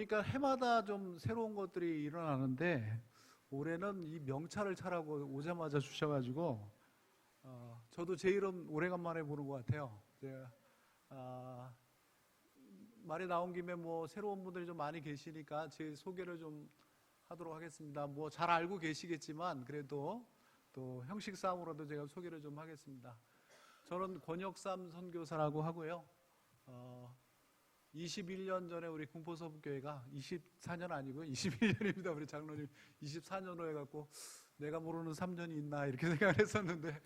보니까 해마다 좀 새로운 것들이 일어나는데 올해는 이 명찰을 차라고 오자마자 주셔가지고 저도 제 이름 오래간만에 보는 것 같아요. 제가 말이 나온 김에 뭐 새로운 분들이 좀 많이 계시니까 제 소개를 좀 하도록 하겠습니다. 뭐 잘 알고 계시겠지만 그래도 또 형식 싸움으로도 제가 소개를 좀 하겠습니다. 저는 권혁삼 선교사라고 하고요. 21년 전에 우리 궁포서북교회가 24년 아니고요. 21년입니다. 우리 장로님 24년으로 해갖고 내가 모르는 3년이 있나 이렇게 생각을 했었는데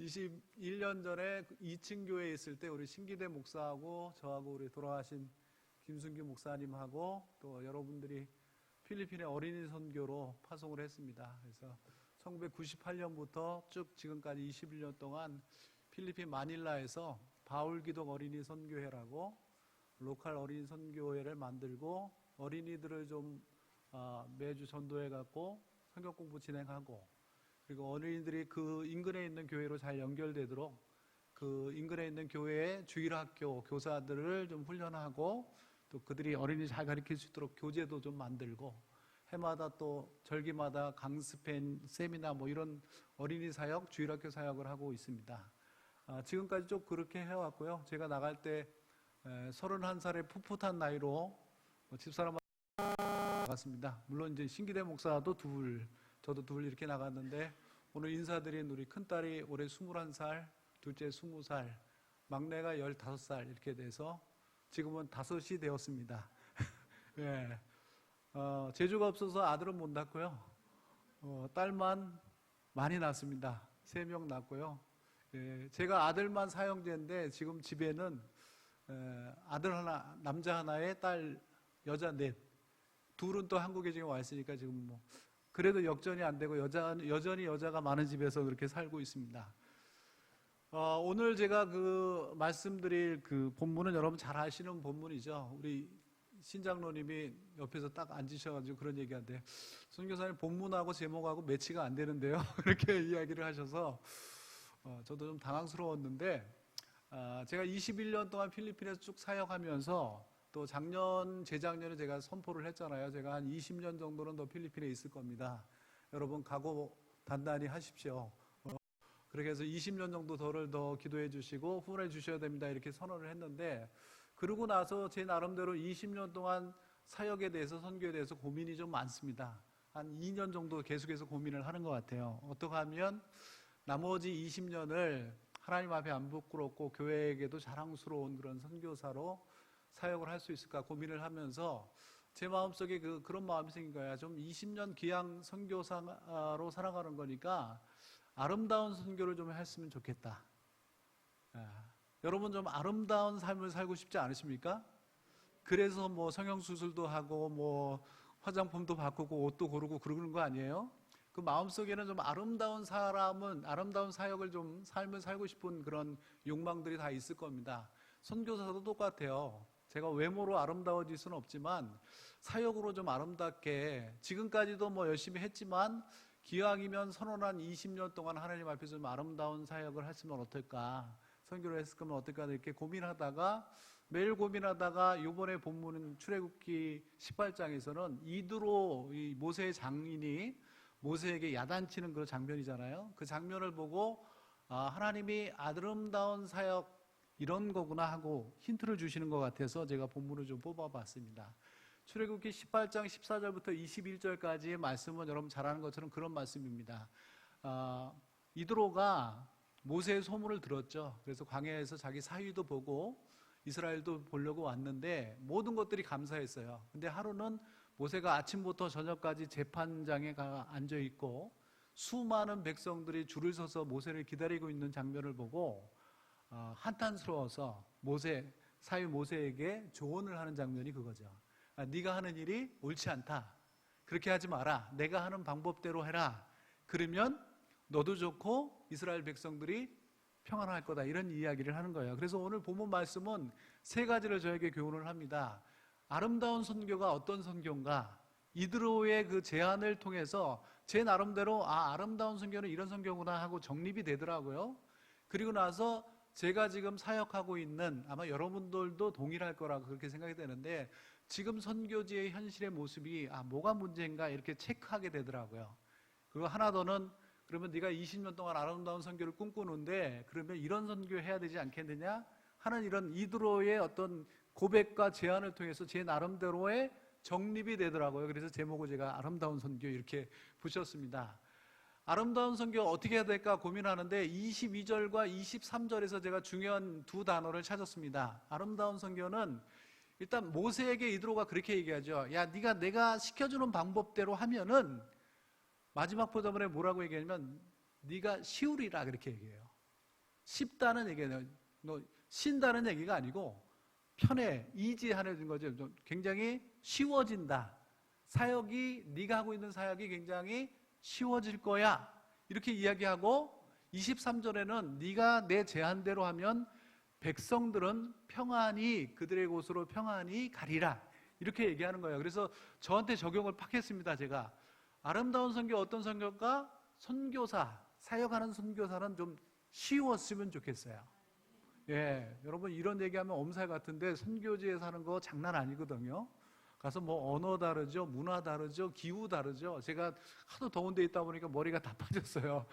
21년 전에 2층 교회에 있을 때 우리 신기대 목사하고 저하고 우리 돌아가신 김순규 목사님하고 또 여러분들이 필리핀의 어린이 선교로 파송을 했습니다. 그래서 1998년부터 쭉 지금까지 21년 동안 필리핀 마닐라에서 바울기독 어린이 선교회라고 로컬 어린이 선교회를 만들고 어린이들을 좀 매주 전도해 갖고 성경 공부 진행하고 그리고 어린이들이 그 인근에 있는 교회로 잘 연결되도록 그 인근에 있는 교회의 주일학교 교사들을 좀 훈련하고 또 그들이 어린이 잘 가르칠 수 있도록 교재도 좀 만들고 해마다 또 절기마다 강습회 세미나 뭐 이런 어린이 사역 주일학교 사역을 하고 있습니다. 지금까지 쭉 그렇게 해왔고요. 제가 나갈 때 31살의 풋풋한 나이로 집사람 나갔습니다. 물론 이제 신기대 목사도 저도 둘 이렇게 나갔는데 오늘 인사드린 우리 큰딸이 올해 21살, 둘째 20살, 막내가 15살 이렇게 돼서 지금은 5이 되었습니다. 네. 재주가 없어서 아들은 못 낳고요. 딸만 많이 낳습니다. 3명 낳고요. 예, 제가 아들만 사형제인데 지금 집에는 아들 하나, 남자 하나에 딸, 여자 넷. 둘은 또 한국에 지금 와 있으니까 지금 뭐 그래도 역전이 안 되고 여전히 여자가 많은 집에서 그렇게 살고 있습니다. 오늘 제가 그 말씀드릴 그 본문은 여러분 잘 아시는 본문이죠. 우리 신장로님이 옆에서 딱 앉으셔가지고 그런 얘기한데 선교사님 본문하고 제목하고 매치가 안 되는데요. 그렇게 이야기를 하셔서 저도 좀 당황스러웠는데 제가 21년 동안 필리핀에서 쭉 사역하면서 또 재작년에 제가 선포를 했잖아요. 제가 한 20년 정도는 더 필리핀에 있을 겁니다. 여러분 각오 단단히 하십시오. 그렇게 해서 20년 정도 더 기도해 주시고 후원해 주셔야 됩니다. 이렇게 선언을 했는데 그러고 나서 제 나름대로 20년 동안 사역에 대해서 선교에 대해서 고민이 좀 많습니다. 한 2년 정도 계속해서 고민을 하는 것 같아요. 어떻게 하면 나머지 20년을 하나님 앞에 안 부끄럽고 교회에게도 자랑스러운 그런 선교사로 사역을 할 수 있을까 고민을 하면서 제 마음속에 그런 마음이 생긴 거예요. 좀 20년 기양 선교사로 살아가는 거니까 아름다운 선교를 좀 했으면 좋겠다. 여러분 좀 아름다운 삶을 살고 싶지 않으십니까? 그래서 뭐 성형수술도 하고 뭐 화장품도 바꾸고 옷도 고르고 그러는 거 아니에요? 그 마음속에는 좀 아름다운 사역을 좀 삶을 살고 싶은 그런 욕망들이 다 있을 겁니다. 선교사도 똑같아요. 제가 외모로 아름다워질 수는 없지만 사역으로 좀 아름답게 지금까지도 뭐 열심히 했지만 기왕이면 선언한 20년 동안 하나님 앞에서 좀 아름다운 사역을 했으면 어떨까, 선교를 했을 거면 어떨까 이렇게 고민하다가 매일 고민하다가 이번에 본문은 출애굽기 18장에서는 이드로 이 모세의 장인이 모세에게 야단치는 그 장면이잖아요. 그 장면을 보고 하나님이 아름다운 사역 이런 거구나 하고 힌트를 주시는 것 같아서 제가 본문을 좀 뽑아봤습니다. 출애굽기 18장 14절부터 21절까지의 말씀은 여러분 잘 아는 것처럼 그런 말씀입니다. 이드로가 모세의 소문을 들었죠. 그래서 광야에서 자기 사위도 보고 이스라엘도 보려고 왔는데 모든 것들이 감사했어요. 근데 하루는 모세가 아침부터 저녁까지 재판장에 앉아 있고 수많은 백성들이 줄을 서서 모세를 기다리고 있는 장면을 보고 한탄스러워서 사위 모세에게 조언을 하는 장면이 그거죠. 네가 하는 일이 옳지 않다. 그렇게 하지 마라. 내가 하는 방법대로 해라. 그러면 너도 좋고 이스라엘 백성들이 평안할 거다. 이런 이야기를 하는 거예요. 그래서 오늘 본문 말씀은 3가지를 저에게 교훈을 합니다. 아름다운 선교가 어떤 선교인가? 이드로의 그 제안을 통해서 제 나름대로 아름다운 선교는 이런 선교구나 하고 정립이 되더라고요. 그리고 나서 제가 지금 사역하고 있는 아마 여러분들도 동일할 거라고 그렇게 생각이 되는데 지금 선교지의 현실의 모습이 뭐가 문제인가 이렇게 체크하게 되더라고요. 그리고 하나 더는 그러면 네가 20년 동안 아름다운 선교를 꿈꾸는데 그러면 이런 선교 해야 되지 않겠느냐 하는 이런 이드로의 어떤 고백과 제안을 통해서 제 나름대로의 정립이 되더라고요. 그래서 제목을 제가 아름다운 선교 이렇게 붙였습니다. 아름다운 선교 어떻게 해야 될까 고민하는데 22절과 23절에서 제가 중요한 두 단어를 찾았습니다. 아름다운 선교는 일단 모세에게 이드로가 그렇게 얘기하죠. 야, 네가 내가 시켜주는 방법대로 하면은 마지막 포도문에 뭐라고 얘기하냐면 네가 쉬우리라 그렇게 얘기해요. 쉽다는 얘기예요. 너 신다는 얘기가 아니고 편해, 이지하는 거죠. 굉장히 쉬워진다. 사역이 네가 하고 있는 사역이 굉장히 쉬워질 거야. 이렇게 이야기하고 23절에는 네가 내 제안대로 하면 백성들은 평안히 그들의 곳으로 평안히 가리라. 이렇게 얘기하는 거예요. 그래서 저한테 적용을 팍 했습니다. 제가 아름다운 선교 어떤 선교가 선교사, 사역하는 선교사는 좀 쉬웠으면 좋겠어요. 예, 여러분 이런 얘기하면 엄살 같은데 선교지에 사는 거 장난 아니거든요. 가서 뭐 언어 다르죠, 문화 다르죠, 기후 다르죠. 제가 하도 더운 데 있다 보니까 머리가 다 빠졌어요.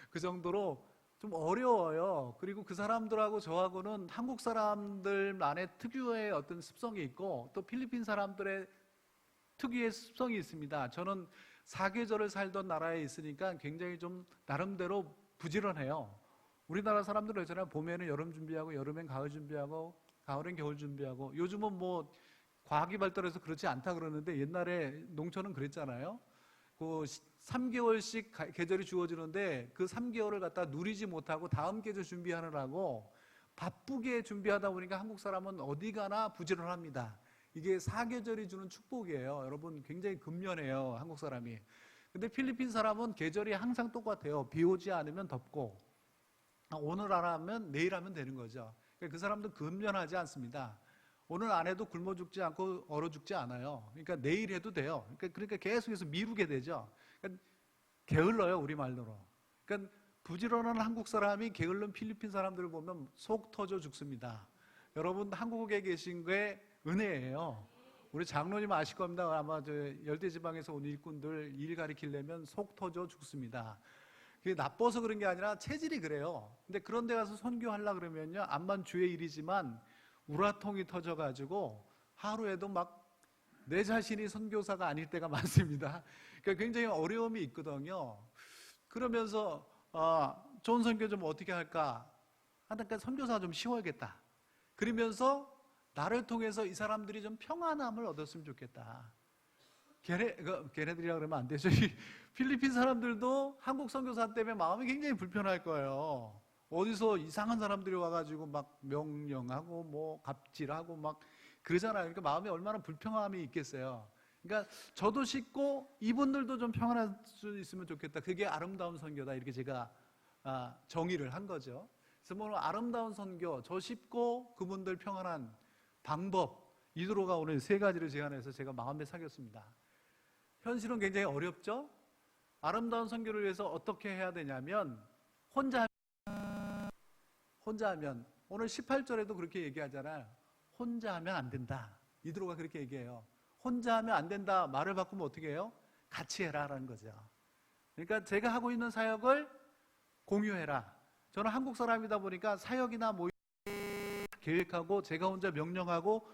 그 정도로 좀 어려워요. 그리고 그 사람들하고 저하고는 한국 사람들만의 특유의 어떤 습성이 있고 또 필리핀 사람들의 특유의 습성이 있습니다. 저는 사계절을 살던 나라에 있으니까 굉장히 좀 나름대로 부지런해요. 우리나라 사람들은 있잖아요. 봄에는 여름 준비하고 여름엔 가을 준비하고 가을엔 겨울 준비하고 요즘은 뭐 과학이 발달해서 그렇지 않다 그러는데 옛날에 농촌은 그랬잖아요. 그 3개월씩 계절이 주어지는데 그 3개월을 갖다 누리지 못하고 다음 계절 준비하느라고 바쁘게 준비하다 보니까 한국 사람은 어디 가나 부지런합니다. 이게 사계절이 주는 축복이에요. 여러분 굉장히 근면해요. 한국 사람이. 근데 필리핀 사람은 계절이 항상 똑같아요. 비 오지 않으면 덥고 오늘 안 하면 내일 하면 되는 거죠. 그러니까 그 사람도 근면하지 않습니다. 오늘 안 해도 굶어 죽지 않고 얼어 죽지 않아요. 그러니까 내일 해도 돼요. 그러니까 계속해서 미루게 되죠. 그러니까 게을러요, 우리 말로로. 그러니까 부지런한 한국 사람이 게을른 필리핀 사람들을 보면 속 터져 죽습니다. 여러분 한국에 계신 게 은혜예요. 우리 장로님 아실 겁니다. 아마 저 열대지방에서 온 일꾼들 일 가리키려면 속 터져 죽습니다. 그게 나빠서 그런 게 아니라 체질이 그래요. 근데 그런 데 가서 선교하려고 그러면요, 암만 주의 일이지만 우라통이 터져가지고 하루에도 막 내 자신이 선교사가 아닐 때가 많습니다. 그러니까 굉장히 어려움이 있거든요. 그러면서 좋은 선교 좀 어떻게 할까 하니까 선교사 좀 쉬워야겠다. 그러면서 나를 통해서 이 사람들이 좀 평안함을 얻었으면 좋겠다. 걔네들이라 그러면 안 되죠. 필리핀 사람들도 한국 선교사 때문에 마음이 굉장히 불편할 거예요. 어디서 이상한 사람들이 와가지고 막 명령하고 뭐 갑질하고 막 그러잖아요. 그러니까 마음에 얼마나 불평함이 있겠어요. 그러니까 저도 쉽고 이분들도 좀 평안할 수 있으면 좋겠다. 그게 아름다운 선교다. 이렇게 제가 정의를 한 거죠. 그래서 뭐 아름다운 선교, 저 쉽고 그분들 평안한 방법, 이드로가 오늘 세 가지를 제안해서 제가 마음에 사겼습니다. 현실은 굉장히 어렵죠. 아름다운 선교를 위해서 어떻게 해야 되냐면 혼자 하면 오늘 18절에도 그렇게 얘기하잖아요. 혼자 하면 안 된다. 이드로가 그렇게 얘기해요. 혼자 하면 안 된다 말을 바꾸면 어떻게 해요? 같이 해라라는 거죠. 그러니까 제가 하고 있는 사역을 공유해라. 저는 한국 사람이다 보니까 사역이나 뭐 계획하고 제가 혼자 명령하고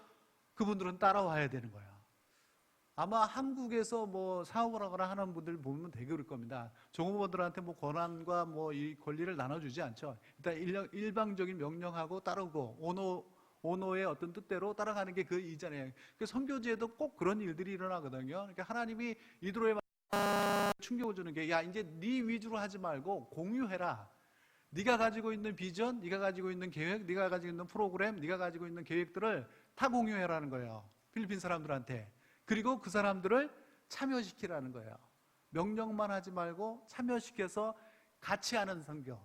그분들은 따라와야 되는 거예요. 아마 한국에서 뭐 사업을 하거나 하는 분들 보면 되게 그럴 겁니다. 종업원들한테 뭐 권한과 뭐 이 권리를 나눠주지 않죠. 일단 일방적인 명령하고 따르고 오노의 어떤 뜻대로 따라가는 게 그 이잖아요. 그 선교지에도 꼭 그런 일들이 일어나거든요. 그러니까 하나님이 이드로에 충격을 주는 게, 야 이제 네 위주로 하지 말고 공유해라. 네가 가지고 있는 비전, 네가 가지고 있는 계획, 네가 가지고 있는 프로그램, 네가 가지고 있는 계획들을 다 공유해라는 거예요. 필리핀 사람들한테. 그리고 그 사람들을 참여시키라는 거예요. 명령만 하지 말고 참여시켜서 같이 하는 선교.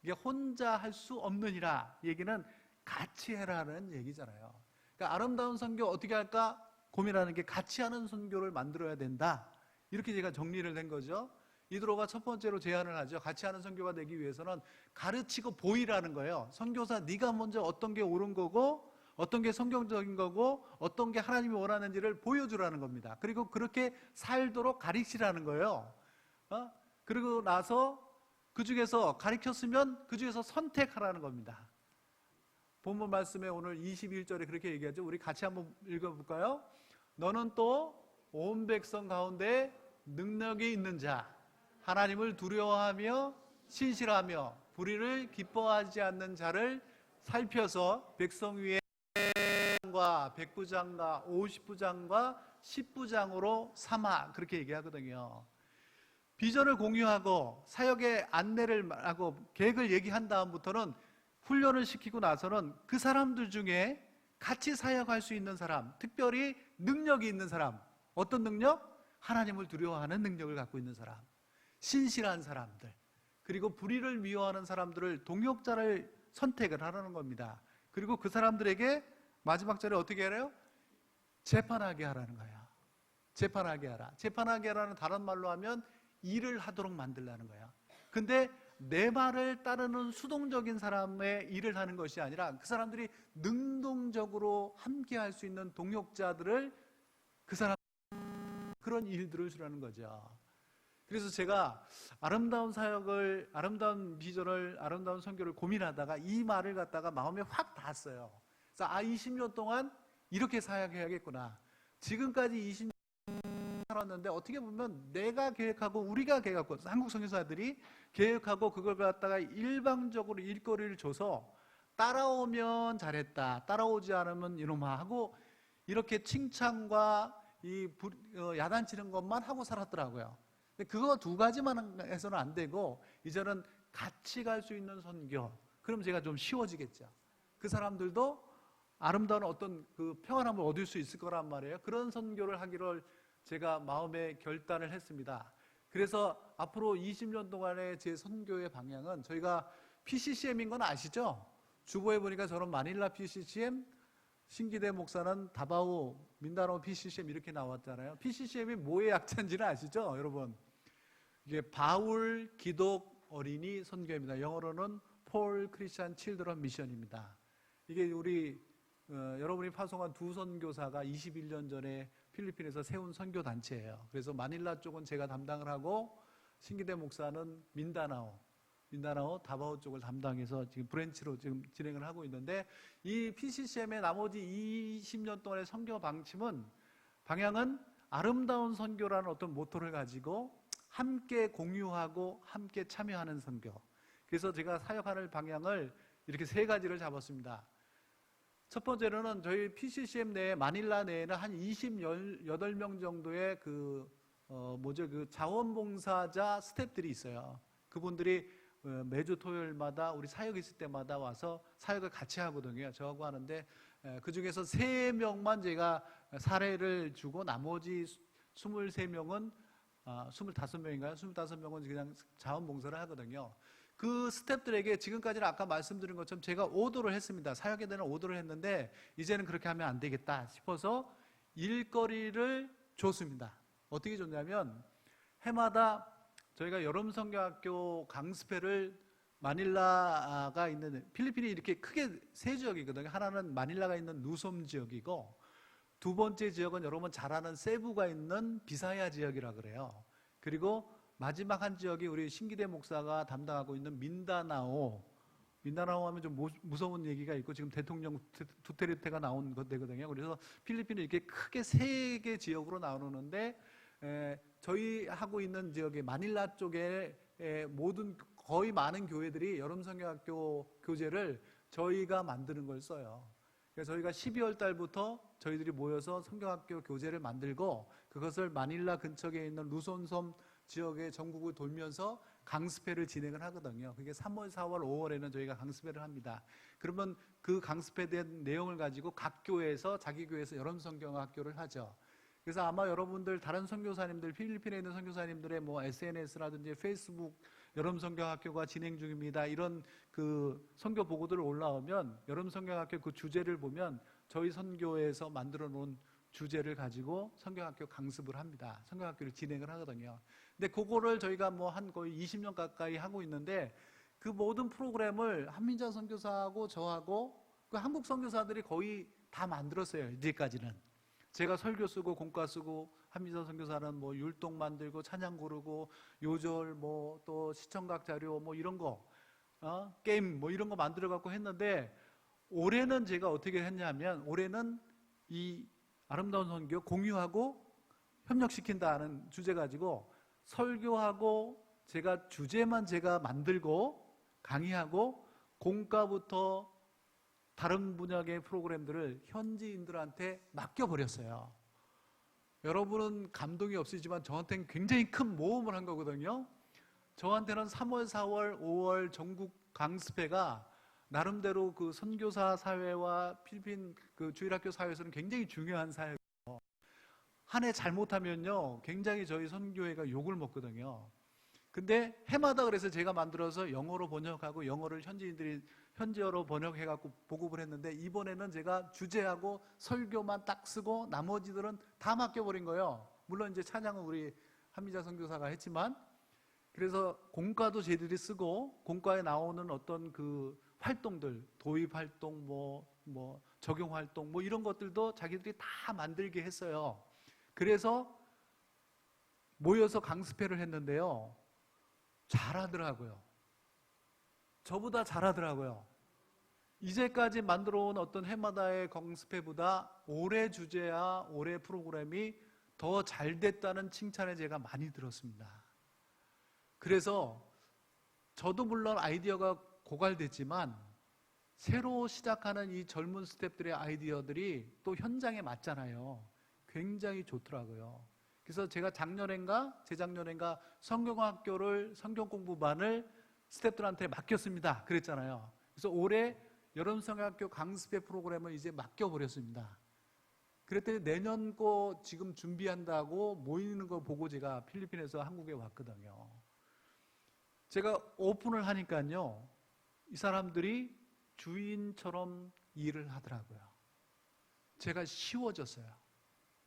이게 혼자 할 수 없느니라 얘기는 같이 해라는 얘기잖아요. 그러니까 아름다운 선교 어떻게 할까 고민하는 게 같이 하는 선교를 만들어야 된다. 이렇게 제가 정리를 된 거죠. 이드로가 첫 번째로 제안을 하죠. 같이 하는 선교가 되기 위해서는 가르치고 보이라는 거예요. 선교사 네가 먼저 어떤 게 옳은 거고 어떤 게 성경적인 거고 어떤 게 하나님이 원하는지를 보여주라는 겁니다. 그리고 그렇게 살도록 가르치라는 거예요. 그리고 나서 그 중에서 가르쳤으면 그 중에서 선택하라는 겁니다. 본문 말씀에 오늘 21절에 그렇게 얘기하죠. 우리 같이 한번 읽어볼까요? 너는 또 온 백성 가운데 능력이 있는 자, 하나님을 두려워하며 신실하며 불의를 기뻐하지 않는 자를 살펴서 백성 위에 과 백부장과 50부장과 10부장으로 삼아, 그렇게 얘기하거든요. 비전을 공유하고 사역의 안내를 하고 계획을 얘기한 다음부터는 훈련을 시키고 나서는 그 사람들 중에 같이 사역할 수 있는 사람, 특별히 능력이 있는 사람, 어떤 능력? 하나님을 두려워하는 능력을 갖고 있는 사람, 신실한 사람들, 그리고 불의를 미워하는 사람들을 동역자를 선택을 하라는 겁니다. 그리고 그 사람들에게 마지막 절에 어떻게 하래요? 재판하게 하라는 거야. 재판하게 하라. 재판하게 하라는 다른 말로 하면 일을 하도록 만들라는 거야. 근데 내 말을 따르는 수동적인 사람의 일을 하는 것이 아니라 그 사람들이 능동적으로 함께 할 수 있는 동역자들을 그 사람 그런 일들을 주라는 거죠. 그래서 제가 아름다운 사역을, 아름다운 비전을, 아름다운 선교를 고민하다가 이 말을 갖다가 마음에 확 닿았어요. 그래서 20년 동안 이렇게 사역해야겠구나. 지금까지 20년 살았는데 어떻게 보면 내가 계획하고 우리가 계획하고 한국 선교사들이 계획하고 그걸 갖다가 일방적으로 일거리를 줘서 따라오면 잘했다, 따라오지 않으면 이놈아 하고 이렇게 칭찬과 야단치는 것만 하고 살았더라고요. 근데 그거 두 가지만 해서는 안 되고 이제는 같이 갈 수 있는 선교, 그럼 제가 좀 쉬워지겠죠. 그 사람들도 아름다운 어떤 그 평안함을 얻을 수 있을 거란 말이에요. 그런 선교를 하기를 제가 마음에 결단을 했습니다. 그래서 앞으로 20년 동안의 제 선교의 방향은, 저희가 PCCM인 건 아시죠? 주보에 보니까 저는 마닐라 PCCM, 신기대 목사는 다바오, 민다나오 PCCM 이렇게 나왔잖아요. PCCM이 뭐의 약자인지는 아시죠, 여러분? 이게 바울 기독 어린이 선교입니다. 영어로는 폴 크리스찬 칠드런 미션입니다. 이게 우리 여러분이 파송한 두 선교사가 21년 전에 필리핀에서 세운 선교 단체예요. 그래서 마닐라 쪽은 제가 담당을 하고 신기대 목사는 민다나오 다바오 쪽을 담당해서 지금 브랜치로 지금 진행을 하고 있는데, 이 PCCM의 나머지 20년 동안의 선교 방향은 아름다운 선교라는 어떤 모토를 가지고 함께 공유하고 함께 참여하는 선교. 그래서 제가 사역하는 방향을 이렇게 세 가지를 잡았습니다. 첫 번째로는 저희 PCCM 내에, 마닐라 내에는 한 28명 정도의 그 자원봉사자 스태프들이 있어요. 그분들이 매주 토요일마다 우리 사역 있을 때마다 와서 사역을 같이 하거든요. 저하고 하는데 그 중에서 3명만 제가 사례를 주고 나머지 23명은 25명인가요? 25명은 그냥 자원봉사를 하거든요. 그 스태프들에게 지금까지는 아까 말씀드린 것처럼 제가 오더를 했습니다. 사역에 대한 오더를 했는데 이제는 그렇게 하면 안 되겠다 싶어서 일거리를 줬습니다. 어떻게 줬냐면, 해마다 저희가 여름선교학교 강습회를, 마닐라가 있는, 필리핀이 이렇게 크게 세 지역이거든요. 하나는 마닐라가 있는 누솜 지역이고, 두 번째 지역은 여러분 잘 아는 세부가 있는 비사야 지역이라 그래요. 그리고 마지막 한 지역이 우리 신기대 목사가 담당하고 있는 민다나오 하면 좀 무서운 얘기가 있고 지금 대통령 두테르테가 나온 데거든요. 그래서 필리핀은 이렇게 크게 3개 지역으로 나누는데, 저희 하고 있는 지역의 마닐라 쪽에 거의 많은 교회들이 여름선교학교 교재를 저희가 만드는 걸 써요. 그래서 저희가 12월 달부터 저희들이 모여서 선교학교 교재를 만들고 그것을 마닐라 근처에 있는 루손섬 지역의 전국을 돌면서 강습회를 진행을 하거든요. 그게 3월, 4월, 5월에는 저희가 강습회를 합니다. 그러면 그 강습회에 대한 내용을 가지고 각 교회에서, 자기 교회에서 여름선교학교를 하죠. 그래서 아마 여러분들 다른 선교사님들, 필리핀에 있는 선교사님들의 SNS라든지 페이스북 여름선교학교가 진행 중입니다, 이런 그 선교 보고들 올라오면 여름선교학교 그 주제를 보면 저희 선교에서 만들어 놓은 주제를 가지고 선교학교 강습을 합니다. 선교학교를 진행을 하거든요. 근데 그거를 저희가 한 거의 20년 가까이 하고 있는데, 그 모든 프로그램을 한민자 선교사하고 저하고 그 한국 선교사들이 거의 다 만들었어요. 이제까지는. 제가 설교 쓰고 공과 쓰고 한미선 선교사는 뭐 율동 만들고 찬양 고르고 요절 뭐 또 시청각 자료 뭐 이런 거 게임 뭐 이런 거 만들어 갖고 했는데, 올해는 제가 어떻게 했냐면, 올해는 이 아름다운 선교 공유하고 협력시킨다는 주제 가지고 설교하고 제가 주제만 제가 만들고 강의하고 공과부터 다른 분야의 프로그램들을 현지인들한테 맡겨버렸어요. 여러분은 감동이 없으시지만 저한테는 굉장히 큰 모험을 한 거거든요. 저한테는 3월, 4월, 5월 전국 강습회가 나름대로 그 선교사 사회와 필리핀 그 주일학교 사회에서는 굉장히 중요한 사회예요. 한 해 잘못하면요, 굉장히 저희 선교회가 욕을 먹거든요. 근데 해마다 그래서 제가 만들어서 영어로 번역하고 영어를 현지인들이 현지어로 번역해갖고 보급을 했는데, 이번에는 제가 주제하고 설교만 딱 쓰고 나머지들은 다 맡겨버린 거예요. 물론 이제 찬양은 우리 한미자 선교사가 했지만, 그래서 공과도 저희들이 쓰고 공과에 나오는 어떤 그 활동들, 도입 활동, 뭐 적용 활동, 뭐 이런 것들도 자기들이 다 만들게 했어요. 그래서 모여서 강습회를 했는데요, 잘하더라고요. 저보다 잘하더라고요. 이제까지 만들어온 어떤 해마다의 강습회보다 올해 주제와 올해 프로그램이 더 잘 됐다는 칭찬을 제가 많이 들었습니다. 그래서 저도 물론 아이디어가 고갈됐지만 새로 시작하는 이 젊은 스태프들의 아이디어들이 또 현장에 맞잖아요. 굉장히 좋더라고요. 그래서 제가 작년인가 재작년인가 성경학교를 성경공부반을 스태프들한테 맡겼습니다. 그랬잖아요. 그래서 올해 여름 성경학교 강습회 프로그램을 이제 맡겨버렸습니다. 그랬더니 내년 거 지금 준비한다고 모이는 거 보고 제가 필리핀에서 한국에 왔거든요. 제가 오픈을 하니까요, 이 사람들이 주인처럼 일을 하더라고요. 제가 쉬워졌어요,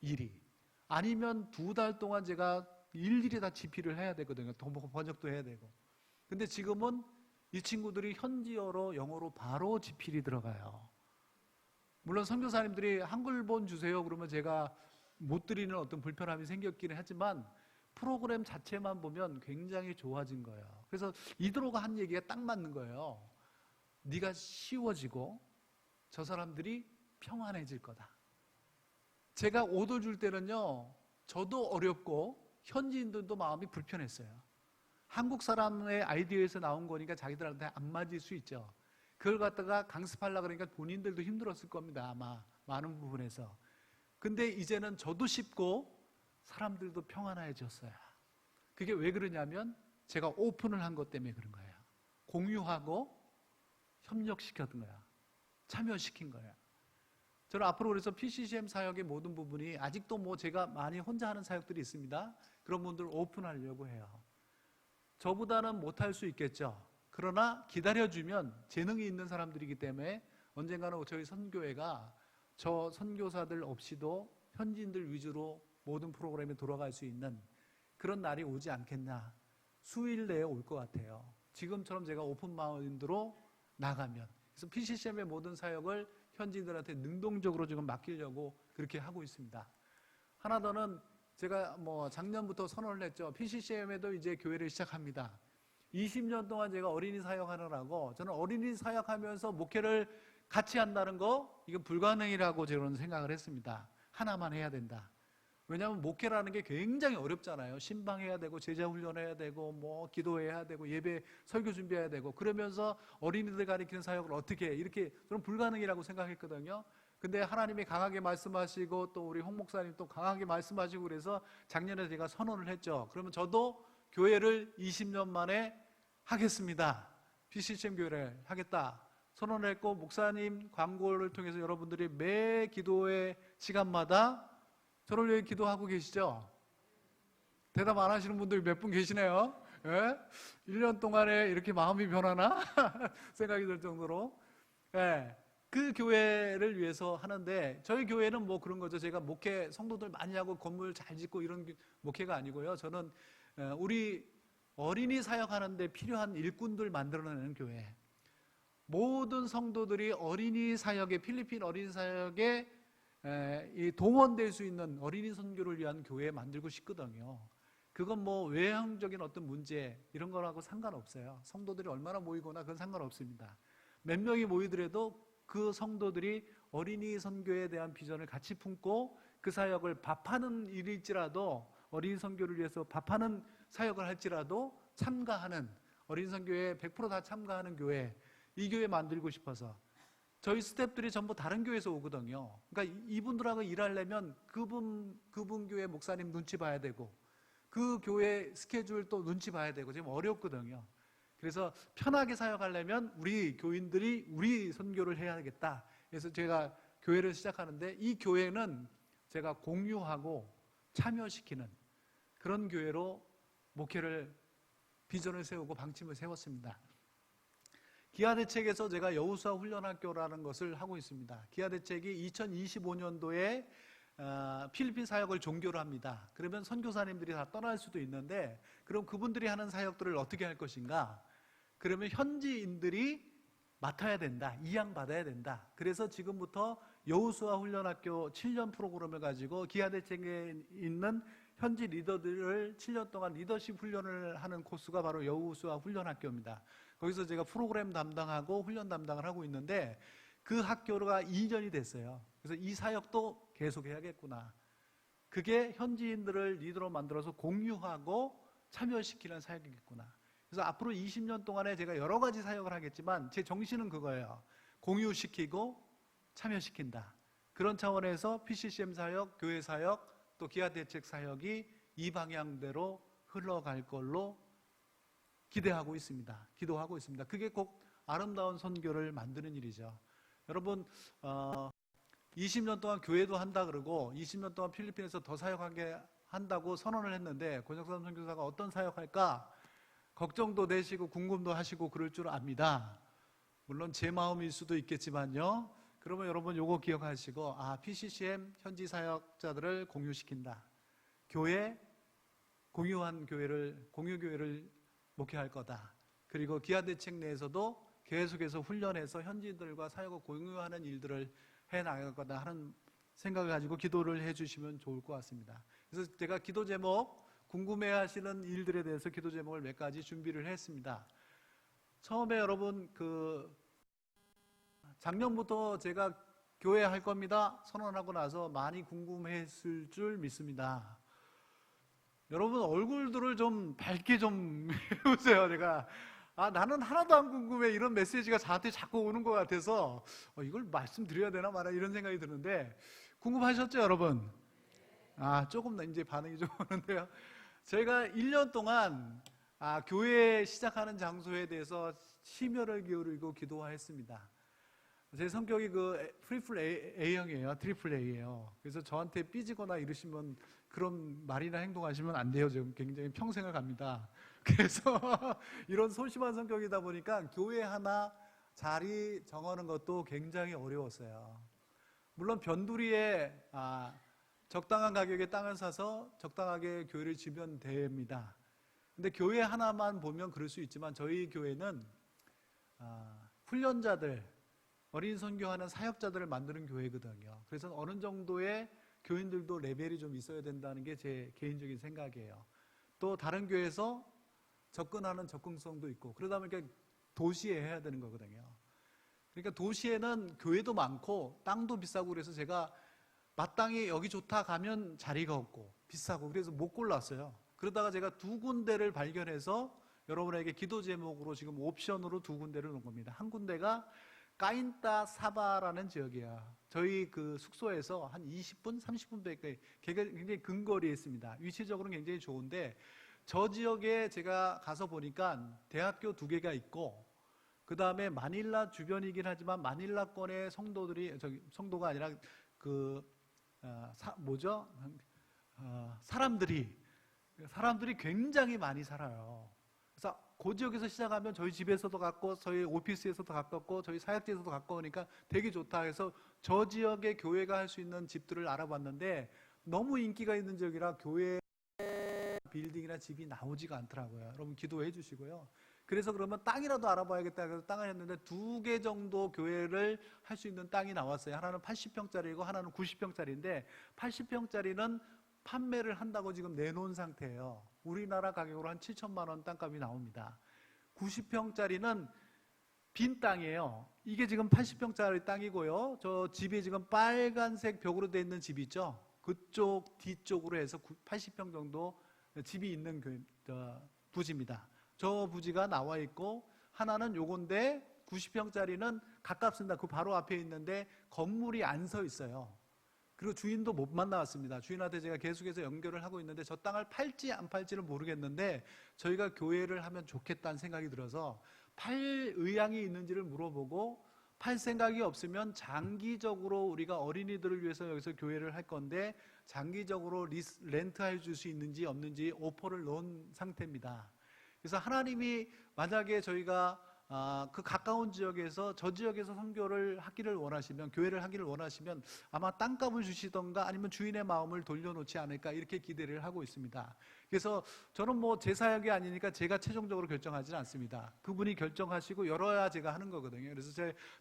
일이. 아니면 2달 동안 제가 일일이 다 집필을 해야 되거든요. 번역도 해야 되고. 근데 지금은 이 친구들이 현지어로 영어로 바로 집필이 들어가요. 물론 선교사님들이 한글본 주세요 그러면 제가 못 드리는 어떤 불편함이 생겼기는 하지만 프로그램 자체만 보면 굉장히 좋아진 거예요. 그래서 이드로가 한 얘기가 딱 맞는 거예요. 네가 쉬워지고 저 사람들이 평안해질 거다. 제가 오더 줄 때는요, 저도 어렵고 현지인들도 마음이 불편했어요. 한국 사람의 아이디어에서 나온 거니까 자기들한테 안 맞을 수 있죠. 그걸 갖다가 강습하려고 그러니까 본인들도 힘들었을 겁니다, 아마 많은 부분에서. 근데 이제는 저도 쉽고 사람들도 평안해졌어요. 그게 왜 그러냐면 제가 오픈을 한 것 때문에 그런 거예요. 공유하고 협력시켰던 거야. 참여시킨 거예요. 저는 앞으로 그래서 PCCM 사역의 모든 부분이 아직도 뭐 제가 많이 혼자 하는 사역들이 있습니다. 그런 분들 오픈하려고 해요. 저보다는 못할 수 있겠죠. 그러나 기다려주면 재능이 있는 사람들이기 때문에 언젠가는 저희 선교회가 저 선교사들 없이도 현지인들 위주로 모든 프로그램이 돌아갈 수 있는 그런 날이 오지 않겠나. 수일 내에 올 것 같아요. 지금처럼 제가 오픈 마인드로 나가면. 그래서 PCCM의 모든 사역을 현지인들한테 능동적으로 지금 맡기려고 그렇게 하고 있습니다. 하나 더는 제가 뭐 작년부터 선언을 했죠. PCCM에도 이제 교회를 시작합니다. 20년 동안 제가 어린이 사역하느라고, 저는 어린이 사역하면서 목회를 같이 한다는 거 이건 불가능이라고 저는 생각을 했습니다. 하나만 해야 된다. 왜냐하면 목회라는 게 굉장히 어렵잖아요. 신방해야 되고 제자 훈련해야 되고 뭐 기도해야 되고 예배 설교 준비해야 되고, 그러면서 어린이들 가리키는 사역을 어떻게 해, 이렇게 저는 불가능이라고 생각했거든요. 근데 하나님이 강하게 말씀하시고 또 우리 홍 목사님 또 강하게 말씀하시고 그래서 작년에 제가 선언을 했죠. 그러면 저도 교회를 20년 만에 하겠습니다. PCCM 교회를 하겠다 선언을 했고, 목사님 광고를 통해서 여러분들이 매 기도의 시간마다 저를 위해 기도하고 계시죠? 대답 안 하시는 분들이 몇 분 계시네요. 예? 1년 동안에 이렇게 마음이 변하나? 생각이 들 정도로. 예. 그 교회를 위해서 하는데, 저희 교회는 뭐 그런 거죠. 제가 목회 성도들 많이 하고 건물 잘 짓고 이런 목회가 아니고요. 저는 우리 어린이 사역하는데 필요한 일꾼들 만들어내는 교회. 모든 성도들이 어린이 사역에, 필리핀 어린이 사역에 이 동원될 수 있는 어린이 선교를 위한 교회 만들고 싶거든요. 그건 뭐 외형적인 어떤 문제 이런 거라고 상관없어요. 성도들이 얼마나 모이거나 그건 상관없습니다. 몇 명이 모이더라도 그 성도들이 어린이 선교에 대한 비전을 같이 품고 그 사역을 밥하는 일일지라도, 어린이 선교를 위해서 밥하는 사역을 할지라도 참가하는, 어린이 선교에 100% 다 참가하는 교회, 이 교회 만들고 싶어서. 저희 스태프들이 전부 다른 교회에서 오거든요. 그러니까 이분들하고 일하려면 그분 교회 목사님 눈치 봐야 되고, 그 교회 스케줄 또 눈치 봐야 되고, 지금 어렵거든요. 그래서 편하게 사역하려면 우리 교인들이 우리 선교를 해야겠다. 그래서 제가 교회를 시작하는데, 이 교회는 제가 공유하고 참여시키는 그런 교회로 목회를, 비전을 세우고 방침을 세웠습니다. 기아대책에서 제가 여호수아 훈련학교라는 것을 하고 있습니다. 기아대책이 2025년도에 필리핀 사역을 종교로 합니다. 그러면 선교사님들이 다 떠날 수도 있는데, 그럼 그분들이 하는 사역들을 어떻게 할 것인가? 그러면 현지인들이 맡아야 된다, 이양받아야 된다. 그래서 지금부터 여호수아 훈련학교 7년 프로그램을 가지고 기아대책에 있는 현지 리더들을 7년 동안 리더십 훈련을 하는 코스가 바로 여호수아 훈련학교입니다. 거기서 제가 프로그램 담당하고 훈련 담당을 하고 있는데, 그 학교가 2년이 됐어요. 그래서 이 사역도 계속해야겠구나. 그게 현지인들을 리더로 만들어서 공유하고 참여시키는 사역이겠구나. 그래서 앞으로 20년 동안에 제가 여러 가지 사역을 하겠지만 제 정신은 그거예요. 공유시키고 참여시킨다. 그런 차원에서 PCCM 사역, 교회 사역, 또 기아대책 사역이 이 방향대로 흘러갈 걸로 기대하고 있습니다. 기도하고 있습니다. 그게 꼭 아름다운 선교를 만드는 일이죠. 여러분, 20년 동안 교회도 한다 그러고 20년 동안 필리핀에서 더 사역하게 한다고 선언을 했는데, 권혁선 선교사가 어떤 사역할까 걱정도 되시고 궁금도 하시고 그럴 줄 압니다. 물론 제 마음일 수도 있겠지만요. 그러면 여러분 요거 기억하시고, PCCM 현지 사역자들을 공유시킨다. 교회, 공유한 교회를, 공유교회를 목회할 거다. 그리고 기아대책 내에서도 계속해서 훈련해서 현지인들과 사역을 공유하는 일들을 해나갈 거다 하는 생각을 가지고 기도를 해주시면 좋을 것 같습니다. 그래서 제가 기도 제목, 궁금해하시는 일들에 대해서 기도 제목을 몇 가지 준비를 했습니다. 처음에 여러분, 작년부터 제가 교회 할 겁니다 선언하고 나서 많이 궁금했을 줄 믿습니다. 여러분 얼굴들을 좀 밝게 좀 해보세요. 제가 나는 하나도 안 궁금해, 이런 메시지가 저한테 자꾸 오는 것 같아서 이걸 말씀드려야 되나 말아, 이런 생각이 드는데, 궁금하셨죠 여러분? 조금 이제 반응이 좀 오는데요. 제가 1년 동안 교회 시작하는 장소에 대해서 심혈을 기울이고 기도했습니다. 제 성격이 트리플 A형이에요. 트리플 A예요. 그래서 저한테 삐지거나 이러시면, 그런 말이나 행동하시면 안 돼요. 지금 굉장히 평생을 갑니다. 그래서 이런 소심한 성격이다 보니까 교회 하나 자리 정하는 것도 굉장히 어려웠어요. 물론 변두리에 적당한 가격에 땅을 사서 적당하게 교회를 지면 됩니다. 근데 교회 하나만 보면 그럴 수 있지만, 저희 교회는 훈련자들, 어린 선교하는 사역자들을 만드는 교회거든요. 그래서 어느 정도의 교인들도 레벨이 좀 있어야 된다는 게 제 개인적인 생각이에요. 또 다른 교회에서 접근하는 접근성도 있고, 그러다 보니까 도시에 해야 되는 거거든요. 그러니까 도시에는 교회도 많고 땅도 비싸고, 그래서 제가 마땅히 여기 좋다 가면 자리가 없고 비싸고, 그래서 못 골랐어요. 그러다가 제가 2군데를 발견해서 여러분에게 기도 제목으로 지금 옵션으로 2군데를 놓은 겁니다. 한 군데가 까인따 사바라는 지역이야. 저희 숙소에서 한 20분, 30분밖에, 굉장히 근거리에 있습니다. 위치적으로는 굉장히 좋은데, 저 지역에 제가 가서 보니까 대학교 2개가 있고, 그 다음에 마닐라 주변이긴 하지만 마닐라권의 성도가 아니라 사람들이 굉장히 많이 살아요. 그래서 그 지역에서 시작하면 저희 집에서도 가깝고, 저희 오피스에서도 가깝고, 저희 사역지에서도 가까우니까 되게 좋다 해서 저 지역에 교회가 할 수 있는 집들을 알아봤는데, 너무 인기가 있는 지역이라 교회 빌딩이나 집이 나오지가 않더라고요. 여러분 기도해 주시고요. 그래서 그러면 땅이라도 알아봐야겠다. 그래서 땅을 했는데 2개 정도 교회를 할 수 있는 땅이 나왔어요. 하나는 80평짜리고 하나는 90평짜리인데 80평짜리는 판매를 한다고 지금 내놓은 상태예요. 우리나라 가격으로 한 7천만 원 땅값이 나옵니다. 90평짜리는 빈 땅이에요. 이게 지금 80평짜리 땅이고요. 저 집이 지금 빨간색 벽으로 되어 있는 집 있죠? 그쪽 뒤쪽으로 해서 80평 정도 집이 있는 부지입니다. 저 부지가 나와 있고, 하나는 요건데 90평짜리는 가깝습니다. 그 바로 앞에 있는데 건물이 안 서 있어요. 그리고 주인도 못 만나왔습니다. 주인한테 제가 계속해서 연결을 하고 있는데 저 땅을 팔지 안 팔지는 모르겠는데 저희가 교회를 하면 좋겠다는 생각이 들어서 팔 의향이 있는지를 물어보고, 팔 생각이 없으면 장기적으로 우리가 어린이들을 위해서 여기서 교회를 할 건데 장기적으로 렌트해 줄 수 있는지 없는지 오퍼를 넣은 상태입니다. 그래서 하나님이 만약에 저희가 그 가까운 지역에서, 저 지역에서 선교를 하기를 원하시면, 교회를 하기를 원하시면 아마 땅값을 주시던가 아니면 주인의 마음을 돌려놓지 않을까, 이렇게 기대를 하고 있습니다. 그래서 저는 뭐 제 사역이 아니니까 제가 최종적으로 결정하지는 않습니다. 그분이 결정하시고 열어야 제가 하는 거거든요. 그래서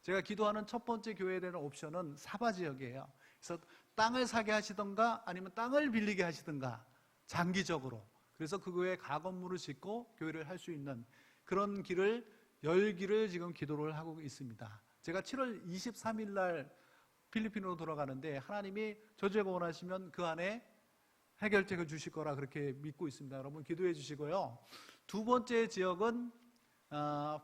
제가 기도하는 첫 번째 교회에 대한 옵션은 사바 지역이에요. 그래서 땅을 사게 하시던가 아니면 땅을 빌리게 하시던가, 장기적으로. 그래서 그 교회에 가건물을 짓고 교회를 할 수 있는 그런 길을 열기를 지금 기도를 하고 있습니다. 제가 7월 23일 날 필리핀으로 돌아가는데 하나님이 저주가 원하시면 그 안에 해결책을 주실 거라 그렇게 믿고 있습니다. 여러분 기도해 주시고요. 두 번째 지역은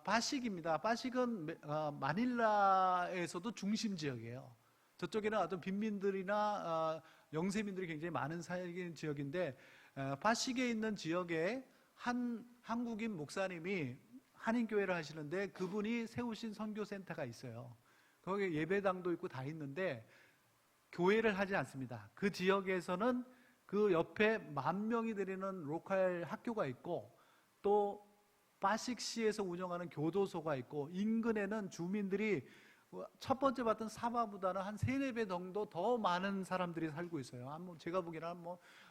파식입니다. 파식은 마닐라에서도 중심 지역이에요. 저쪽에는 어떤 빈민들이나 영세민들이 굉장히 많은 살는 지역인데, 파식에 있는 지역에 한 한국인 목사님이 한인교회를 하시는데 그분이 세우신 선교센터가 있어요. 거기 예배당도 있고 다 있는데 교회를 하지 않습니다. 그 지역에서는 그 옆에 10,000명이 되는 로컬 학교가 있고, 또 파식시에서 운영하는 교도소가 있고, 인근에는 주민들이 첫 번째 봤던 사바보다는 한 3-4배 정도 더 많은 사람들이 살고 있어요. 제가 보기에는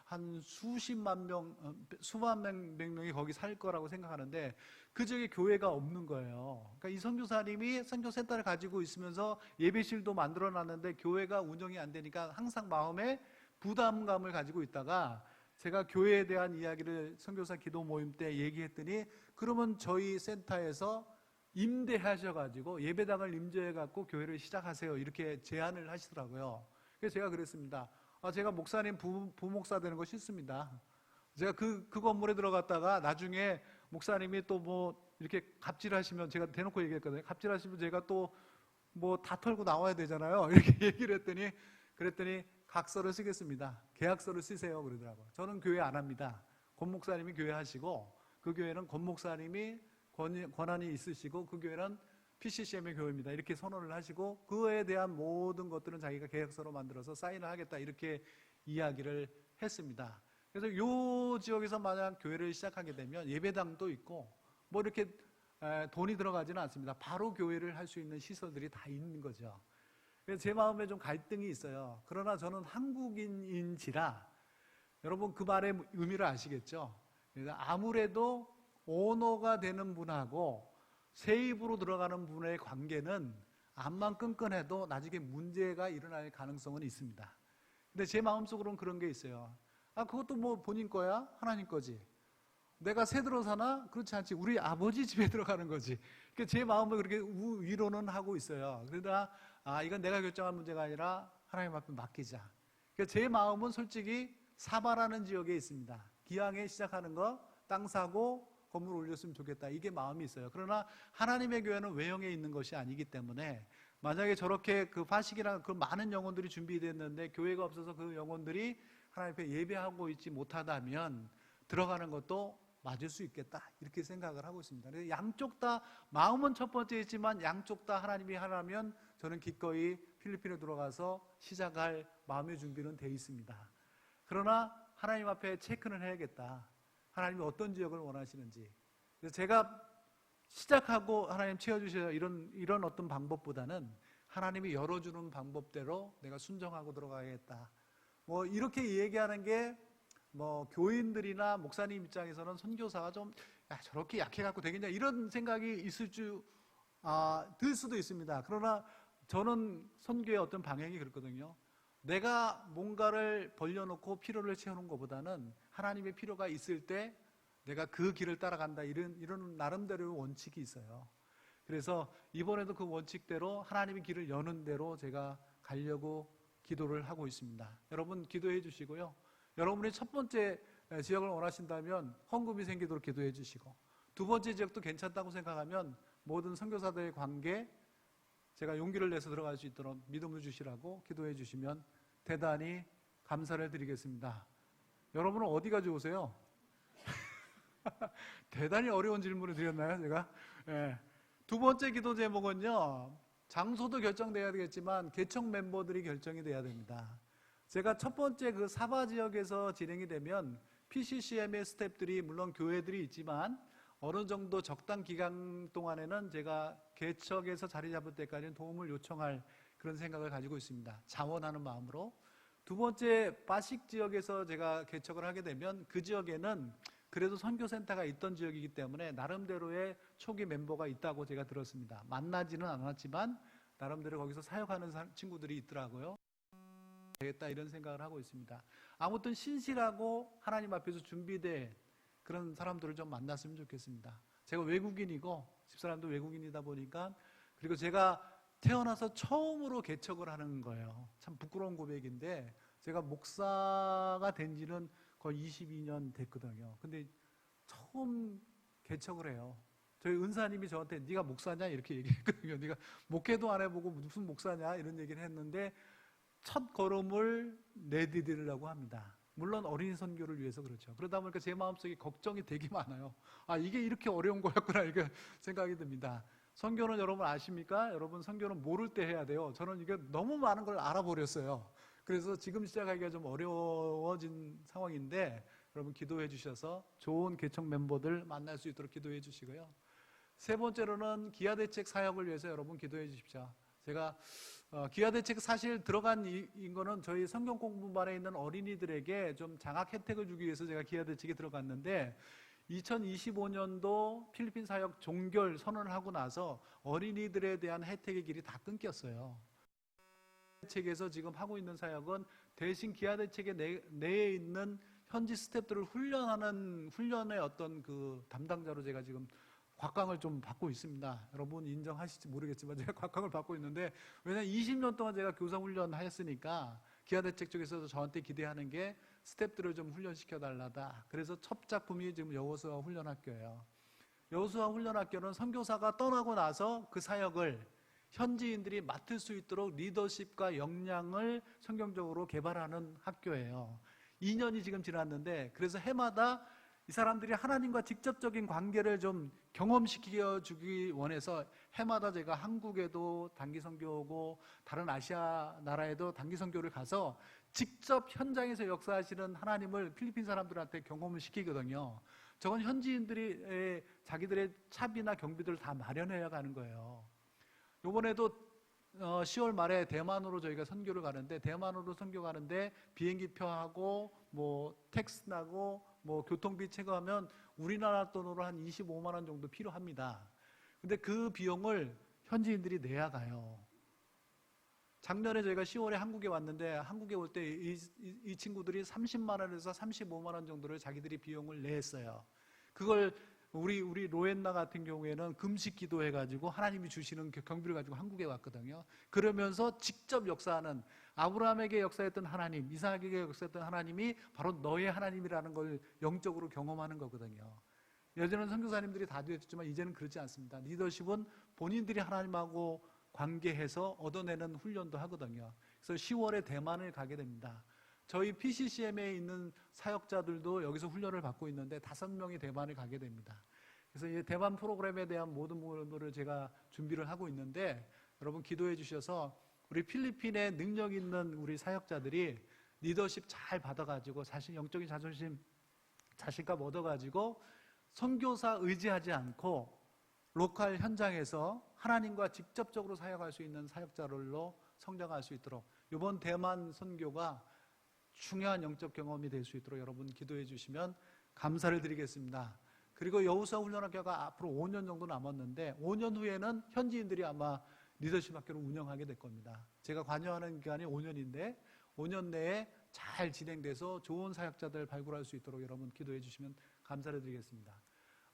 한 수십만 명, 수만 명이 거기 살 거라고 생각하는데 그 지역에 교회가 없는 거예요. 그러니까 이 선교사님이 선교센터를 가지고 있으면서 예배실도 만들어 놨는데 교회가 운영이 안 되니까 항상 마음에 부담감을 가지고 있다가, 제가 교회에 대한 이야기를 선교사 기도 모임 때 얘기했더니 그러면 저희 센터에서 임대하셔가지고 예배당을 임대해갖고 교회를 시작하세요, 이렇게 제안을 하시더라고요. 그래서 제가 그랬습니다. 제가 목사님 부목사 되는 거 싫습니다. 제가 그 건물에 들어갔다가 나중에 목사님이 또 뭐 이렇게 갑질하시면, 제가 대놓고 얘기했거든요. 갑질하시면 제가 또 뭐 다 털고 나와야 되잖아요. 이렇게 얘기를 그랬더니 각서를 쓰겠습니다. 계약서를 쓰세요 그러더라고요. 저는 교회 안 합니다. 권 목사님이 교회 하시고, 그 교회는 권 목사님이 권한이 있으시고, 그 교회는 PCCM의 교회입니다. 이렇게 선언을 하시고, 그에 대한 모든 것들은 자기가 계약서로 만들어서 사인을 하겠다, 이렇게 이야기를 했습니다. 그래서 이 지역에서 만약 교회를 시작하게 되면 예배당도 있고 뭐 이렇게 돈이 들어가지는 않습니다. 바로 교회를 할 수 있는 시설들이 다 있는 거죠. 그래서 제 마음에 좀 갈등이 있어요. 그러나 저는 한국인인지라, 여러분 그 말의 의미를 아시겠죠? 그래서 아무래도 오너가 되는 분하고 세입으로 들어가는 분의 관계는 암만 끈끈해도 나중에 문제가 일어날 가능성은 있습니다. 근데 제 마음속으로는 그런 게 있어요. 그것도 뭐 본인 거야? 하나님 거지. 내가 새 들어 사나? 그렇지 않지. 우리 아버지 집에 들어가는 거지. 그러니까 제 마음을 그렇게 위로는 하고 있어요. 그러나 이건 내가 결정할 문제가 아니라 하나님 앞에 맡기자. 그러니까 제 마음은 솔직히 사바라는 지역에 있습니다. 기왕에 시작하는 거 땅 사고 건물 올렸으면 좋겠다, 이게 마음이 있어요. 그러나 하나님의 교회는 외형에 있는 것이 아니기 때문에, 만약에 저렇게 그 파식이랑 그 많은 영혼들이 준비됐는데 교회가 없어서 그 영혼들이 하나님 앞에 예배하고 있지 못하다면 들어가는 것도 맞을 수 있겠다, 이렇게 생각을 하고 있습니다. 그래서 양쪽 다, 마음은 첫 번째 있지만 양쪽 다 하나님이 하라면 저는 기꺼이 필리핀에 들어가서 시작할 마음의 준비는 돼 있습니다. 그러나 하나님 앞에 체크는 해야겠다. 하나님이 어떤 지역을 원하시는지. 그래서 제가 시작하고 하나님 채워주셔야 이런 어떤 방법보다는 하나님이 열어주는 방법대로 내가 순종하고 들어가야겠다. 뭐 이렇게 얘기하는 게 뭐 교인들이나 목사님 입장에서는 선교사가 좀 저렇게 약해갖고 되겠냐 이런 생각이 들 수도 있습니다. 그러나 저는 선교의 어떤 방향이 그렇거든요. 내가 뭔가를 벌려놓고 필요를 채우는 것보다는 하나님의 필요가 있을 때 내가 그 길을 따라간다 이런 나름대로의 원칙이 있어요. 그래서 이번에도 그 원칙대로 하나님의 길을 여는 대로 제가 가려고 기도를 하고 있습니다. 여러분 기도해 주시고요. 여러분이 첫 번째 지역을 원하신다면 헌금이 생기도록 기도해 주시고, 두 번째 지역도 괜찮다고 생각하면 모든 선교사들의 관계 제가 용기를 내서 들어갈 수 있도록 믿음을 주시라고 기도해 주시면 대단히 감사를 드리겠습니다. 여러분은 어디가 좋으세요? 대단히 어려운 질문을 드렸나요, 제가? 네. 두 번째 기도 제목은요, 장소도 결정돼야 되겠지만 개척 멤버들이 결정이 돼야 됩니다. 제가 첫 번째 그 사바 지역에서 진행이 되면 PCCM의 스태프들이 물론 교회들이 있지만 어느 정도 적당 기간 동안에는 제가 개척에서 자리 잡을 때까지는 도움을 요청할 그런 생각을 가지고 있습니다. 자원하는 마음으로. 두 번째 바식 지역에서 제가 개척을 하게 되면 그 지역에는 그래도 선교센터가 있던 지역이기 때문에 나름대로의 초기 멤버가 있다고 제가 들었습니다. 만나지는 않았지만 나름대로 거기서 사역하는 친구들이 있더라고요. 되겠다 이런 생각을 하고 있습니다. 아무튼 신실하고 하나님 앞에서 준비된 그런 사람들을 좀 만났으면 좋겠습니다. 제가 외국인이고 집사람도 외국인이다 보니까, 그리고 제가 태어나서 처음으로 개척을 하는 거예요. 참 부끄러운 고백인데 제가 목사가 된 지는 거의 22년 됐거든요. 근데 처음 개척을 해요. 저희 은사님이 저한테 네가 목사냐 이렇게 얘기했거든요. 네가 목회도 안 해보고 무슨 목사냐 이런 얘기를 했는데 첫 걸음을 내디디려고 합니다. 물론 어린이 선교를 위해서 그렇죠. 그러다 보니까 제 마음속에 걱정이 되게 많아요. 이게 이렇게 어려운 거였구나 이렇게 생각이 듭니다. 선교는 여러분 아십니까? 여러분 선교는 모를 때 해야 돼요. 저는 이게 너무 많은 걸 알아버렸어요. 그래서 지금 시작하기가 좀 어려워진 상황인데 여러분 기도해 주셔서 좋은 개척 멤버들 만날 수 있도록 기도해 주시고요. 세 번째로는 기아대책 사역을 위해서 여러분 기도해 주십시오. 제가 기아대책 사실 들어간 거는 저희 성경 공부반에 있는 어린이들에게 좀 장학 혜택을 주기 위해서 제가 기아대책에 들어갔는데 2025년도 필리핀 사역 종결 선언을 하고 나서 어린이들에 대한 혜택의 길이 다 끊겼어요. 기아대책에서 지금 하고 있는 사역은 대신 기아대책의 내에 있는 현지 스태프들을 훈련하는 훈련의 어떤 그 담당자로 제가 지금 곽강을 좀 받고 있습니다. 여러분 인정하실지 모르겠지만 제가 곽강을 받고 있는데, 왜냐하면 20년 동안 제가 교사 훈련 하였으니까 기아대책 쪽에서도 저한테 기대하는 게 스태프들을 좀 훈련시켜 달라다. 그래서 첫 작품이 지금 여호수아 훈련학교예요. 여호수아 훈련학교는 선교사가 떠나고 나서 그 사역을 현지인들이 맡을 수 있도록 리더십과 역량을 성경적으로 개발하는 학교예요. 2년이 지금 지났는데, 그래서 해마다 이 사람들이 하나님과 직접적인 관계를 좀 경험시켜 주기 원해서 해마다 제가 한국에도 단기 선교고 다른 아시아 나라에도 단기 선교를 가서 직접 현장에서 역사하시는 하나님을 필리핀 사람들한테 경험을 시키거든요. 저건 현지인들이 자기들의 차비나 경비들을 다 마련해야 가는 거예요. 이번에도 10월 말에 대만으로 저희가 선교를 가는데, 대만으로 선교 가는데 비행기 표하고 뭐 택스 나고 뭐 교통비 체크하면 우리나라 돈으로 한 25만 원 정도 필요합니다. 근데 그 비용을 현지인들이 내야 가요. 작년에 저희가 10월에 한국에 왔는데, 한국에 올 때 이 친구들이 30만 원에서 35만 원 정도를 자기들이 비용을 냈어요. 그걸 우리 로엔나 같은 경우에는 금식 기도해가지고 하나님이 주시는 경비를 가지고 한국에 왔거든요. 그러면서 직접 역사하는, 아브라함에게 역사했던 하나님, 이삭에게 역사했던 하나님이 바로 너의 하나님이라는 걸 영적으로 경험하는 거거든요. 예전에는 선교사님들이 다 되었지만 이제는 그렇지 않습니다. 리더십은 본인들이 하나님하고 관계해서 얻어내는 훈련도 하거든요. 그래서 10월에 대만을 가게 됩니다. 저희 PCCM에 있는 사역자들도 여기서 훈련을 받고 있는데 5명이 대만을 가게 됩니다. 그래서 이 대만 프로그램에 대한 모든 부분을 제가 준비를 하고 있는데, 여러분 기도해 주셔서 우리 필리핀에 능력 있는 우리 사역자들이 리더십 잘 받아가지고 자신 영적인 자존심, 자신감 얻어가지고 선교사 의지하지 않고 로컬 현장에서 하나님과 직접적으로 사역할 수 있는 사역자들로 성장할 수 있도록, 이번 대만 선교가 중요한 영적 경험이 될 수 있도록 여러분 기도해 주시면 감사를 드리겠습니다. 그리고 여호수아 훈련학교가 앞으로 5년 정도 남았는데 5년 후에는 현지인들이 아마 리더십 학교를 운영하게 될 겁니다. 제가 관여하는 기간이 5년인데 5년 내에 잘 진행돼서 좋은 사역자들 발굴할 수 있도록 여러분 기도해 주시면 감사를 드리겠습니다.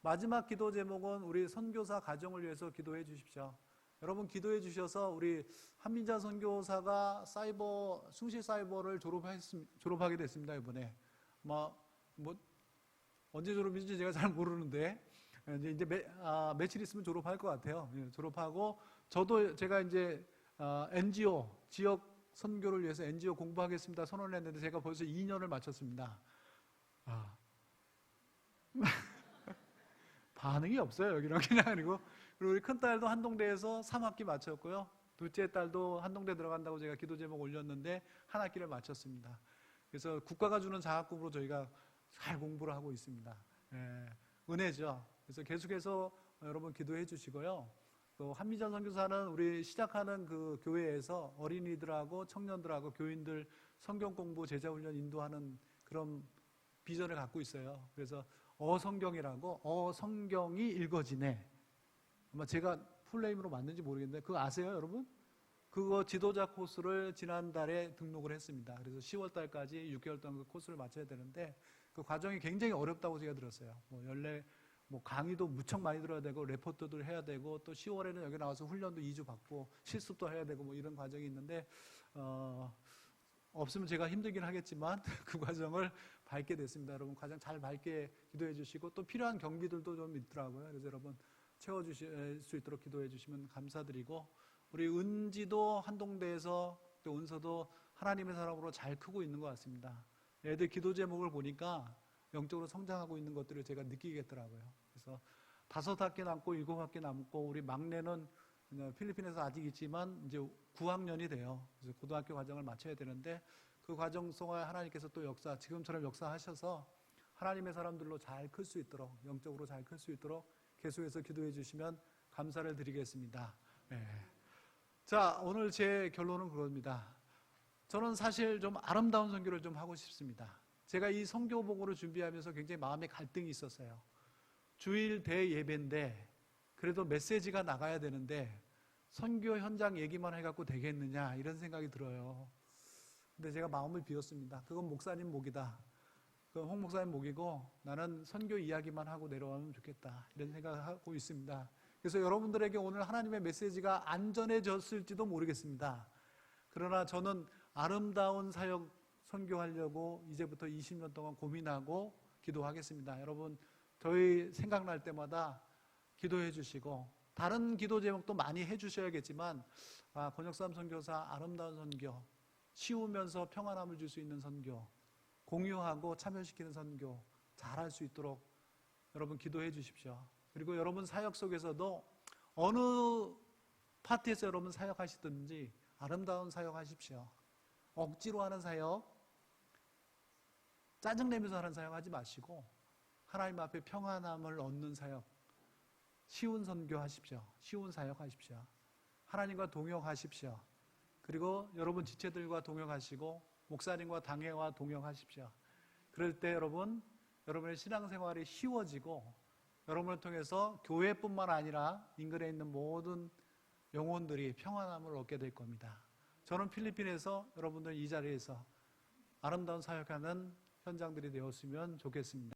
마지막 기도 제목은 우리 선교사 가정을 위해서 기도해 주십시오. 여러분 기도해 주셔서 우리 한민자 선교사가 숭실 사이버를 졸업하게 됐습니다. 이번에 뭐 언제 졸업인지 제가 잘 모르는데 이제 며칠 있으면 졸업할 것 같아요. 졸업하고 제가 이제 NGO 지역 선교를 위해서 NGO 공부하겠습니다 선언했는데 제가 벌써 2년을 마쳤습니다. 반응이 없어요. 여기는 그냥. 그리고 우리 큰딸도 한동대에서 3학기 마쳤고요. 둘째 딸도 한동대 들어간다고 제가 기도 제목 올렸는데 한 학기를 마쳤습니다. 그래서 국가가 주는 장학금으로 저희가 잘 공부를 하고 있습니다. 은혜죠. 그래서 계속해서 여러분 기도해 주시고요. 또 한미전 선교사는 우리 시작하는 그 교회에서 어린이들하고 청년들하고 교인들 성경 공부 제자 훈련 인도하는 그런 비전을 갖고 있어요. 그래서 어성경이라고 성경이 읽어지네. 아마 제가 풀네임으로 맞는지 모르겠는데 그거 아세요, 여러분? 그거 지도자 코스를 지난달에 등록을 했습니다. 그래서 10월 달까지 6개월 동안 그 코스를 마쳐야 되는데 그 과정이 굉장히 어렵다고 제가 들었어요. 강의도 무척 많이 들어야 되고 레포트도 해야 되고 또 10월에는 여기 나와서 훈련도 2주 받고 실습도 해야 되고 이런 과정이 있는데 없으면 제가 힘들긴 하겠지만 그 과정을 밟게 됐습니다. 여러분 과정 잘 밟게 기도해 주시고 또 필요한 경비들도 좀 있더라고요. 그래서 여러분 채워주실 수 있도록 기도해 주시면 감사드리고 우리 은지도 한동대에서 또 은서도 하나님의 사람으로 잘 크고 있는 것 같습니다. 애들 기도 제목을 보니까 영적으로 성장하고 있는 것들을 제가 느끼겠더라고요. 그래서 5학기 남고 7학기 남고 우리 막내는 필리핀에서 아직 있지만 이제 9학년이 돼요. 그래서 고등학교 과정을 마쳐야 되는데 그 과정 속에 하나님께서 또 지금처럼 역사하셔서 하나님의 사람들로 잘 클 수 있도록 영적으로 잘 클 수 있도록 계속해서 기도해 주시면 감사를 드리겠습니다. 자, 오늘 제 결론은 그겁니다. 저는 사실 좀 아름다운 선교를 좀 하고 싶습니다. 제가 이 선교복으로 준비하면서 굉장히 마음에 갈등이 있었어요. 주일 대예배인데 그래도 메시지가 나가야 되는데 선교 현장 얘기만 해갖고 되겠느냐 이런 생각이 들어요. 근데 제가 마음을 비웠습니다. 그건 목사님 목이다. 그건 홍 목사님 목이고 나는 선교 이야기만 하고 내려가면 좋겠다 이런 생각을 하고 있습니다. 그래서 여러분들에게 오늘 하나님의 메시지가 안전해졌을지도 모르겠습니다. 그러나 저는 아름다운 사역 선교하려고 이제부터 20년 동안 고민하고 기도하겠습니다. 여러분 저희 생각날 때마다 기도해 주시고 다른 기도 제목도 많이 해 주셔야겠지만 권혁삼 선교사 아름다운 선교, 쉬우면서 평안함을 줄 수 있는 선교, 공유하고 참여시키는 선교 잘할 수 있도록 여러분 기도해 주십시오. 그리고 여러분 사역 속에서도 어느 파트에서 여러분 사역하시든지 아름다운 사역하십시오. 억지로 하는 사역, 짜증내면서 하는 사역 하지 마시고 하나님 앞에 평안함을 얻는 사역, 쉬운 선교하십시오. 쉬운 사역하십시오. 하나님과 동역하십시오. 그리고 여러분 지체들과 동역하시고 목사님과 당회와 동역하십시오. 그럴 때 여러분의 신앙생활이 쉬워지고 여러분을 통해서 교회뿐만 아니라 인근에 있는 모든 영혼들이 평안함을 얻게 될 겁니다. 저는 필리핀에서 여러분들 이 자리에서 아름다운 사역하는 현장들이 되었으면 좋겠습니다.